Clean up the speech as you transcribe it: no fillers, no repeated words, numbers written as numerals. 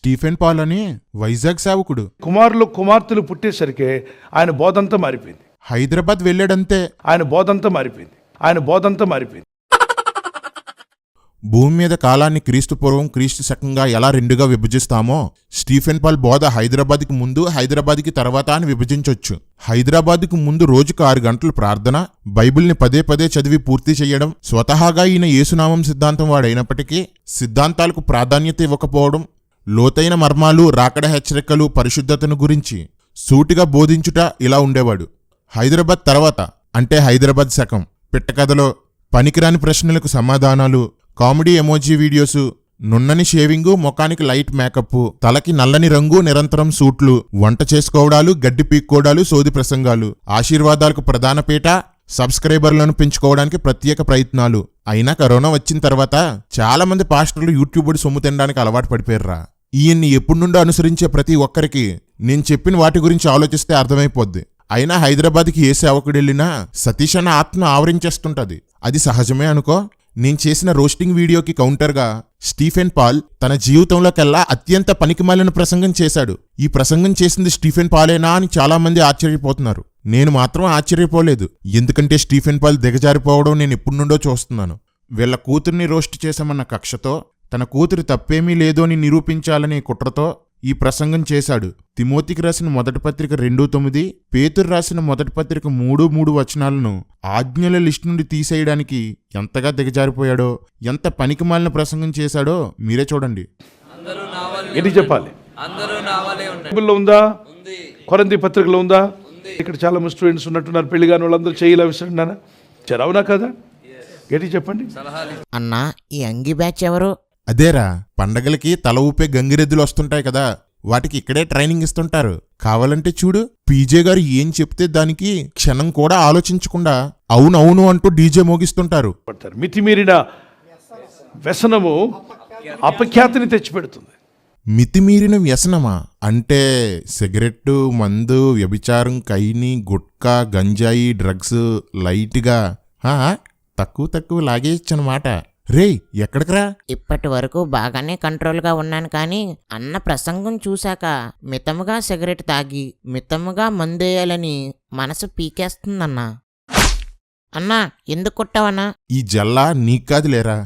Stephen Paul అని వైజాగ్ సేవకుడు. కుమారులు కుమార్తెలు పుట్టేసరికి ఆయన బోధంతా మారిపోయింది. హైదరాబాద్ వెళ్ళాడంతే. ఆయన బోధంతా మారిపోయింది. భూమి మీద కాలాన్ని క్రీస్తు పూర్వం క్రీస్తు శకంగా ఎలా రెండుగా విభజిస్తామో స్టీఫెన్ పాల్ బోధ హైదరాబాద్కి ముందు హైదరాబాద్కి తర్వాత అని విభజించొచ్చు. హైదరాబాద్కు ముందు రోజుకు 6 గంటలు ప్రార్థన, బైబిల్ని పదే పదే చదివి పూర్తి చేయడం, స్వతహాగా ఈయన యేసునామం సిద్ధాంతం వాడైనప్పటికీ సిద్ధాంతాలకు ప్రాధాన్యత ఇవ్వకపోవడం, లోతైన మర్మాలు, రాకడ హెచ్చరికలు, పరిశుద్ధతను గురించి సూటిగా బోధించుట ఇలా ఉండేవాడు. హైదరాబాద్ తర్వాత అంటే హైదరాబాద్ శకం పిట్టకథలో పనికిరాని ప్రశ్నలకు సమాధానాలు, కామెడీ ఎమోజీ వీడియోసు, నున్నని షేవింగు, ముఖానికి లైట్ మేకప్, తలకి నల్లని రంగు, నిరంతరం సూట్లు, వంట చేసుకోవడాలు, గడ్డి పీక్కోవడాలు, సోది ప్రసంగాలు, ఆశీర్వాదాలకు ప్రధాన పీట, సబ్స్క్రైబర్లను పెంచుకోవడానికి ప్రత్యేక ప్రయత్నాలు. అయినా కరోనా వచ్చిన తర్వాత చాలా మంది పాస్టర్లు యూట్యూబ్ సొమ్ము తినడానికి అలవాటు పడిపోయారా. ఈయన్ని ఎప్పుడు నుండో అనుసరించే ప్రతి ఒక్కరికి నేను చెప్పిన వాటి గురించి ఆలోచిస్తే అర్థమైపోద్ది. అయినా హైదరాబాద్కి ఏ సేవకుడెళ్ళినా సతీష్ అన్న ఆత్మ ఆవరించేస్తుంటది. అది సహజమే అనుకో. నేను చేసిన రోస్టింగ్ వీడియోకి కౌంటర్గా స్టీఫెన్ పాల్ తన జీవితంలోకెల్లా అత్యంత పనికిమాలిన ప్రసంగం చేశాడు. ఈ ప్రసంగం చేసింది స్టీఫెన్ పాలేనా అని చాలా మంది ఆశ్చర్యపోతున్నారు. నేను మాత్రం ఆశ్చర్యపోలేదు. ఎందుకంటే స్టీఫెన్ పాల్ దిగజారిపోవడం నేను ఎప్పుడు నుండో చూస్తున్నాను. వీళ్ళ కూతుర్ని రోస్ట్ చేశామన్న కక్షతో, తన కూతురు తప్పేమీ లేదు అని నిరూపించాలనే కుట్రతో ఈ ప్రసంగం చేశాడు. తిమోతికి రాసిన మొదటి పత్రిక 2:9, పేతురు రాసిన మొదటి పత్రిక 3:3 వచనాలను ఆజ్ఞల లిస్టు నుండి తీసేయడానికి ఎంతగా దిగజారిపోయాడో, ఎంత పనికిమాలిన ప్రసంగం చేశాడో మీరే చూడండి. ఏంటి చెప్పాలి? బైబిల్లో ఉందా? కొరింథీ పత్రికలో ఉందా? ఇక్కడ చాలా మంది స్టూడెంట్స్ ఉన్నట్టున్నారు, పెళ్లి కాని వాళ్ళందరూ చేయాలి విసరన్నానా? అవునా కదా? ఏంటి చెప్పండి అన్నా. ఈ అంగి బ్యాచ్ ఎవరు? అదేరా, పండగలకి తల ఊపే గంగిరెద్దులు వస్తుంటాయి కదా, వాటికి ఇక్కడే ట్రైనింగ్ ఇస్తుంటారు. కావాలంటే చూడు, పీజే గారు ఏం చెప్తే దానికి క్షణం కూడా ఆలోచించకుండా అవునవును అంటూ డీజే మోగిస్తుంటారు. మితిమీరిన వ్యసనము అపఖ్యాతిని తెచ్చిపెడుతుంది. మితిమీరిన వ్యసనమా అంటే సిగరెట్టు, మందు, వ్యభిచారం, కైని, గుట్కా, గంజాయి, డ్రగ్స్, లైట్గా తక్కువ లాగేయచ్చనమాట. రేయ్ ఎక్కడికరా? ఇప్పటి వరకు బాగానే కంట్రోల్గా ఉన్నాను, కానీ అన్న ప్రసంగం చూశాక మితముగా సిగరెట్ తాగి మితముగా మందేయాలని మనసు పీకేస్తుందన్నా. అన్నా, ఎందుకు కొట్టావన్నా? ఈ జల్లా నీకు కాదులేరా,